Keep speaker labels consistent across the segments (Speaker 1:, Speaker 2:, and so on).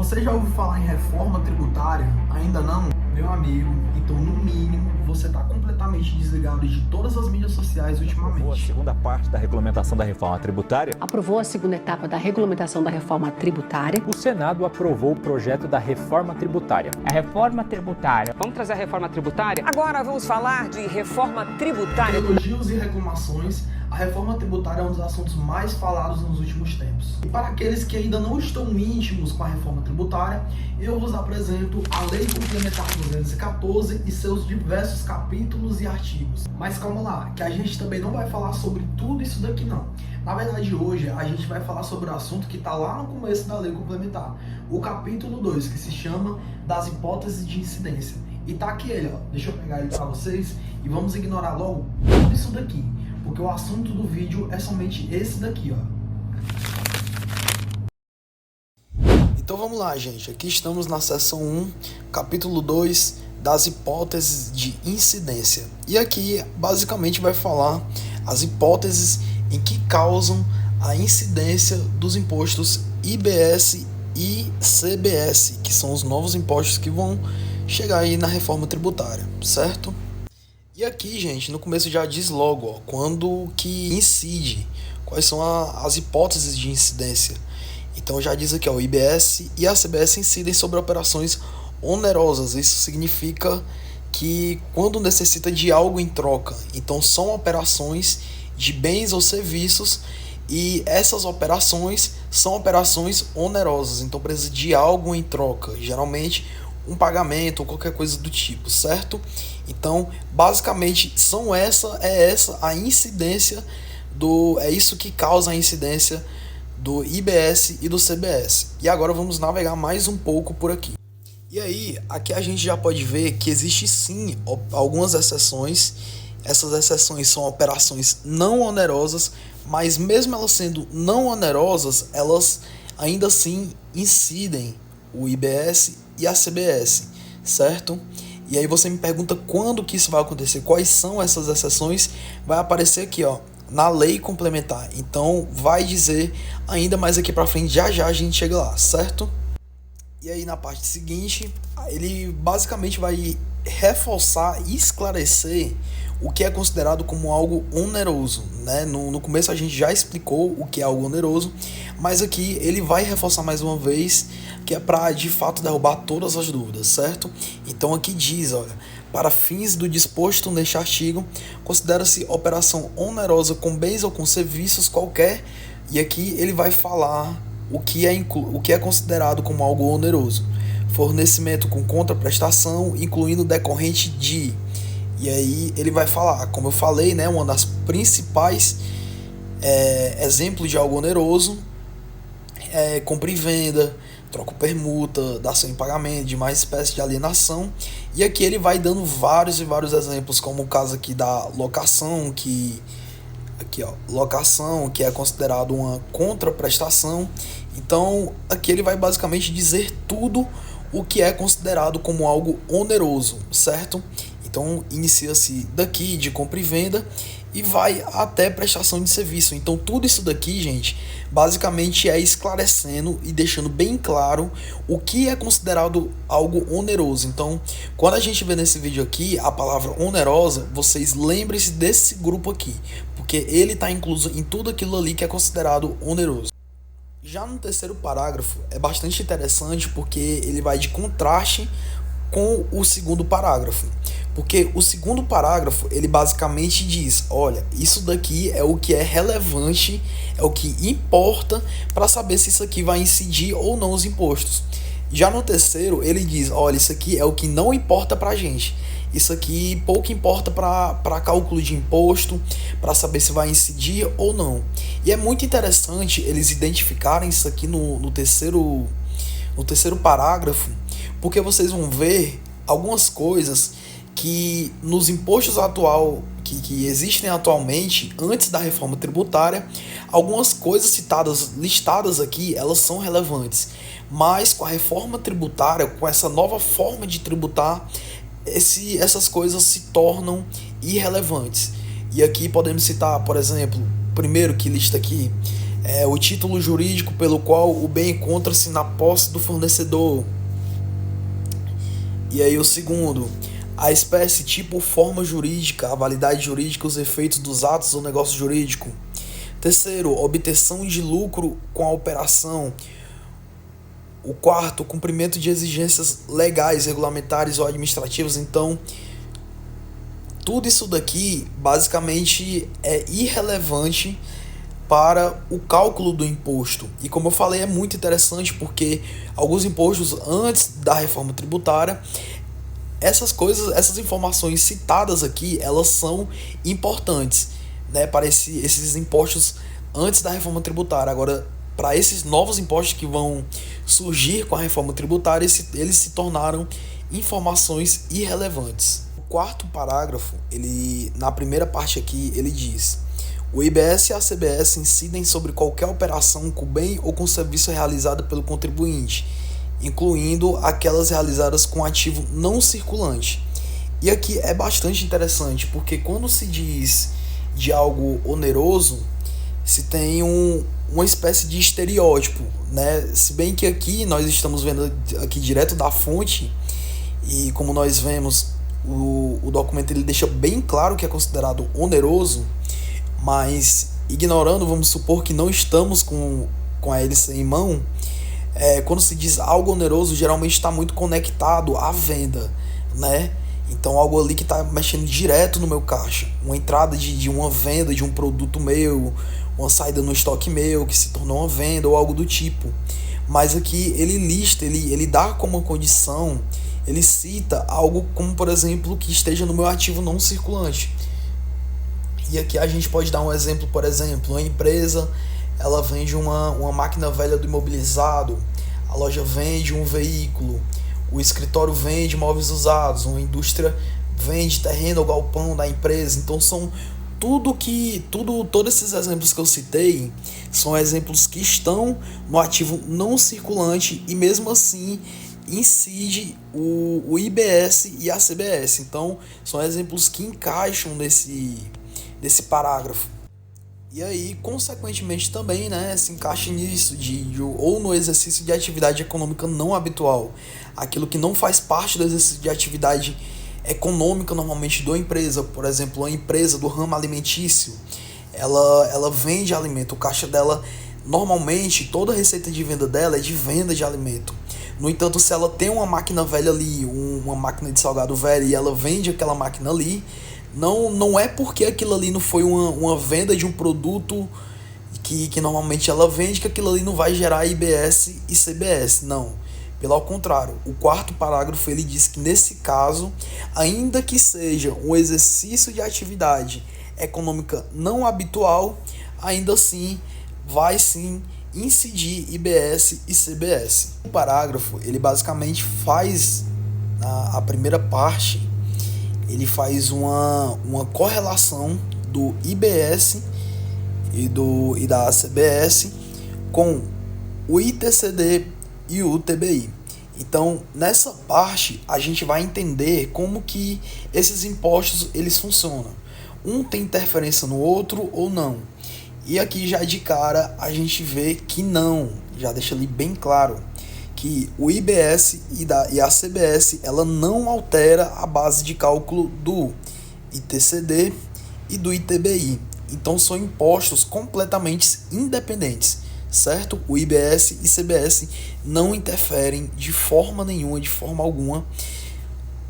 Speaker 1: Você já ouviu falar em reforma tributária? Ainda não? Meu amigo, então no mínimo você está completamente desligado de todas as mídias sociais ultimamente.
Speaker 2: Aprovou a segunda parte da regulamentação da reforma tributária.
Speaker 3: Aprovou a segunda etapa da regulamentação da reforma tributária.
Speaker 2: O Senado aprovou o projeto da reforma tributária.
Speaker 4: A reforma tributária. Vamos trazer a reforma tributária?
Speaker 5: Agora vamos falar de reforma tributária.
Speaker 1: Elogios e reclamações, a reforma tributária é um dos assuntos mais falados nos últimos tempos. E para aqueles que ainda não estão íntimos com a reforma tributária, eu vos apresento a Lei Complementar 214 e seus diversos capítulos e artigos. Mas calma lá, que a gente também não vai falar sobre tudo isso daqui não. Na verdade, hoje a gente vai falar sobre o assunto que está lá no começo da Lei Complementar, o capítulo 2, que se chama das hipóteses de incidência. E tá aqui ele, ó. Deixa eu pegar ele para vocês e vamos ignorar logo tudo isso daqui, porque o assunto do vídeo é somente esse daqui, ó. Então vamos lá, gente. Aqui estamos na seção 1, capítulo 2, das hipóteses de incidência. E aqui, basicamente, vai falar as hipóteses em que causam a incidência dos impostos IBS e CBS, que são os novos impostos que vão chegar aí na reforma tributária, certo? E aqui, gente, no começo já diz logo, ó, quando que incide, quais são as hipóteses de incidência. Então já diz aqui, ó, o IBS e a CBS incidem sobre operações onerosas. Isso significa que quando necessita de algo em troca. Então são operações de bens ou serviços e essas operações são operações onerosas. Então precisa de algo em troca, geralmente um pagamento ou qualquer coisa do tipo, certo? Então, basicamente, é essa a incidência é isso que causa a incidência do IBS e do CBS. E agora vamos navegar mais um pouco por aqui. E aí, aqui a gente já pode ver que existe sim algumas exceções. Essas exceções são operações não onerosas, mas mesmo elas sendo não onerosas, elas ainda assim incidem o IBS e a CBS, certo? E aí você me pergunta quando que isso vai acontecer, quais são essas exceções, vai aparecer aqui, ó, na lei complementar. Então vai dizer ainda mais aqui pra frente, já a gente chega lá, certo? E aí na parte seguinte, ele basicamente vai reforçar e esclarecer o que é considerado como algo oneroso, né? No começo a gente já explicou o que é algo oneroso, mas aqui ele vai reforçar mais uma vez, que é para de fato derrubar todas as dúvidas, certo? Então aqui diz, olha, para fins do disposto neste artigo, considera-se operação onerosa com bens ou com serviços qualquer, e aqui ele vai falar o que é considerado como algo oneroso. Fornecimento com contraprestação, incluindo decorrente de... E aí ele vai falar, como eu falei, né, uma das principais exemplos de algo oneroso é compra e venda, troca ou permuta, dação em pagamento, demais espécies de alienação. E aqui ele vai dando vários e vários exemplos, como o caso aqui da locação, locação, que é considerado uma contraprestação. Então aqui ele vai basicamente dizer tudo o que é considerado como algo oneroso, certo? Então inicia-se daqui de compra e venda e vai até prestação de serviço. Então tudo isso daqui, gente, basicamente é esclarecendo e deixando bem claro o que é considerado algo oneroso. Então quando a gente vê nesse vídeo aqui a palavra onerosa, vocês lembrem-se desse grupo aqui, porque ele está incluso em tudo aquilo ali que é considerado oneroso. Já no terceiro parágrafo é bastante interessante porque ele vai de contraste com o segundo parágrafo. Porque o segundo parágrafo, ele basicamente diz, olha, isso daqui é o que é relevante, é o que importa para saber se isso aqui vai incidir ou não os impostos. Já no terceiro, ele diz, olha, isso aqui é o que não importa pra gente. Isso aqui pouco importa para cálculo de imposto, para saber se vai incidir ou não. E é muito interessante eles identificarem isso aqui no terceiro parágrafo, porque vocês vão ver algumas coisas que nos impostos que existem atualmente, antes da reforma tributária, algumas coisas listadas aqui, elas são relevantes. Mas com a reforma tributária, com essa nova forma de tributar, essas coisas se tornam irrelevantes. E aqui podemos citar, por exemplo, primeiro que lista aqui, é o título jurídico pelo qual o bem encontra-se na posse do fornecedor. E aí o segundo, a espécie, tipo, forma jurídica, a validade jurídica, os efeitos dos atos ou negócio jurídico. Terceiro, obtenção de lucro com a operação. O quarto, cumprimento de exigências legais, regulamentares ou administrativas. Então, tudo isso daqui basicamente é irrelevante para o cálculo do imposto. E como eu falei, é muito interessante porque alguns impostos antes da reforma tributária, essas informações citadas aqui, elas são importantes, né, para esses impostos antes da reforma tributária. Agora, para esses novos impostos que vão surgir com a reforma tributária, eles se tornaram informações irrelevantes. O quarto parágrafo, na primeira parte aqui, ele diz: o IBS e a CBS incidem sobre qualquer operação com bem ou com serviço realizada pelo contribuinte, incluindo aquelas realizadas com ativo não circulante. E aqui é bastante interessante, porque quando se diz de algo oneroso, se tem uma espécie de estereótipo, né? Se bem que aqui nós estamos vendo aqui direto da fonte, e como nós vemos, o documento ele deixa bem claro que é considerado oneroso, mas ignorando, vamos supor que não estamos com a hélice em mão, quando se diz algo oneroso, geralmente está muito conectado à venda, né? Então algo ali que está mexendo direto no meu caixa, uma entrada de uma venda de um produto meu, uma saída no estoque meu que se tornou uma venda ou algo do tipo. Mas aqui ele lista, ele dá como condição, ele cita algo como, por exemplo, que esteja no meu ativo não circulante. E aqui a gente pode dar um exemplo, por exemplo, uma empresa, ela vende uma máquina velha do imobilizado, a loja vende um veículo, o escritório vende móveis usados, uma indústria vende terreno ou galpão da empresa. Então são todos esses exemplos que eu citei são exemplos que estão no ativo não circulante e mesmo assim incide o IBS e a CBS. Então são exemplos que encaixam nesse parágrafo. E aí, consequentemente também, né, se encaixa nisso, ou no exercício de atividade econômica não habitual. Aquilo que não faz parte do exercício de atividade econômica normalmente da empresa. Por exemplo, a empresa do ramo alimentício, ela vende alimento. O caixa dela, normalmente, toda a receita de venda dela é de venda de alimento. No entanto, se ela tem uma máquina velha ali, uma máquina de salgado velha, e ela vende aquela máquina ali, não é porque aquilo ali não foi uma venda de um produto que normalmente ela vende, que aquilo ali não vai gerar IBS e CBS. Não, pelo contrário, o quarto parágrafo ele diz que nesse caso, ainda que seja um exercício de atividade econômica não habitual, ainda assim vai sim incidir IBS e CBS. O parágrafo ele basicamente faz a primeira parte, ele faz uma correlação do IBS e da CBS com o ITCD e o TBI. Então, nessa parte, a gente vai entender como que esses impostos eles funcionam. Um tem interferência no outro ou não. E aqui já de cara a gente vê que não, já deixa ali bem claro que o IBS e a CBS ela não altera a base de cálculo do ITCD e do ITBI. Então são impostos completamente independentes, certo? O IBS e CBS não interferem de forma nenhuma, de forma alguma,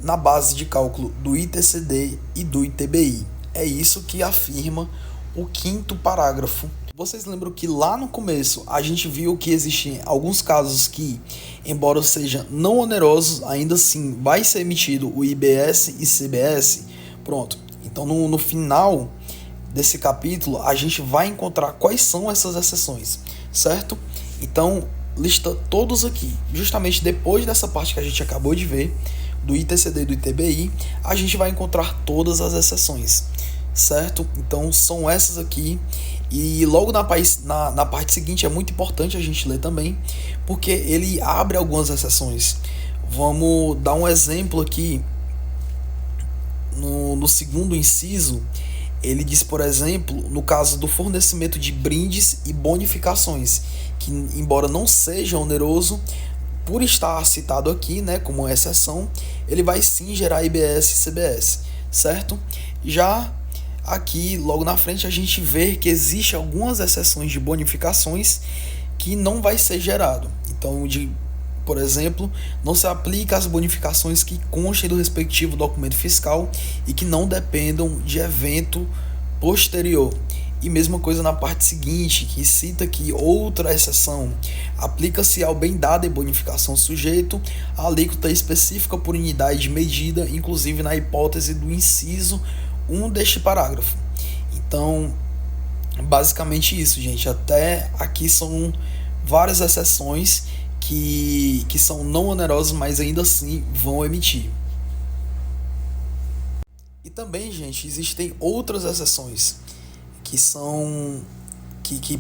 Speaker 1: na base de cálculo do ITCD e do ITBI. É isso que afirma o quinto parágrafo. Vocês lembram que lá no começo a gente viu que existem alguns casos que, embora sejam não onerosos, ainda assim vai ser emitido o IBS e CBS? Pronto. Então no final desse capítulo a gente vai encontrar quais são essas exceções, certo? Então lista todos aqui. Justamente depois dessa parte que a gente acabou de ver, do ITCD e do ITBI, a gente vai encontrar todas as exceções, certo? Então são essas aqui. E logo na parte seguinte é muito importante a gente ler também, porque ele abre algumas exceções. Vamos dar um exemplo aqui. No segundo inciso, Ele diz, por exemplo, no caso do fornecimento de brindes e bonificações, que embora não seja oneroso, por estar citado aqui, né, como exceção, ele vai sim gerar IBS e CBS, certo? Já aqui, logo na frente, a gente vê que existe algumas exceções de bonificações que não vai ser gerado. Então, por exemplo, não se aplica as bonificações que constem do respectivo documento fiscal e que não dependam de evento posterior. E mesma coisa na parte seguinte, que cita que outra exceção aplica-se ao bem dado e bonificação sujeito à alíquota específica por unidade de medida, inclusive na hipótese do inciso 1 deste parágrafo. Então, basicamente isso, gente. Até aqui são várias exceções que são não onerosas, mas ainda assim vão emitir. E também, gente, existem outras exceções que são que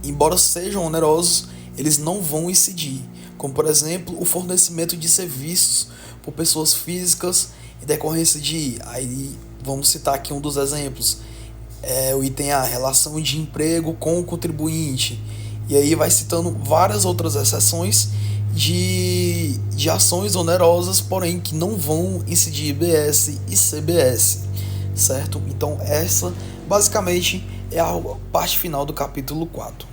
Speaker 1: embora sejam onerosos, eles não vão incidir, como por exemplo o fornecimento de serviços por pessoas físicas em decorrência de, aí vamos citar aqui um dos exemplos, o item A, relação de emprego com o contribuinte, e aí vai citando várias outras exceções de ações onerosas, porém que não vão incidir IBS e CBS, certo? Então essa basicamente é a parte final do capítulo 4.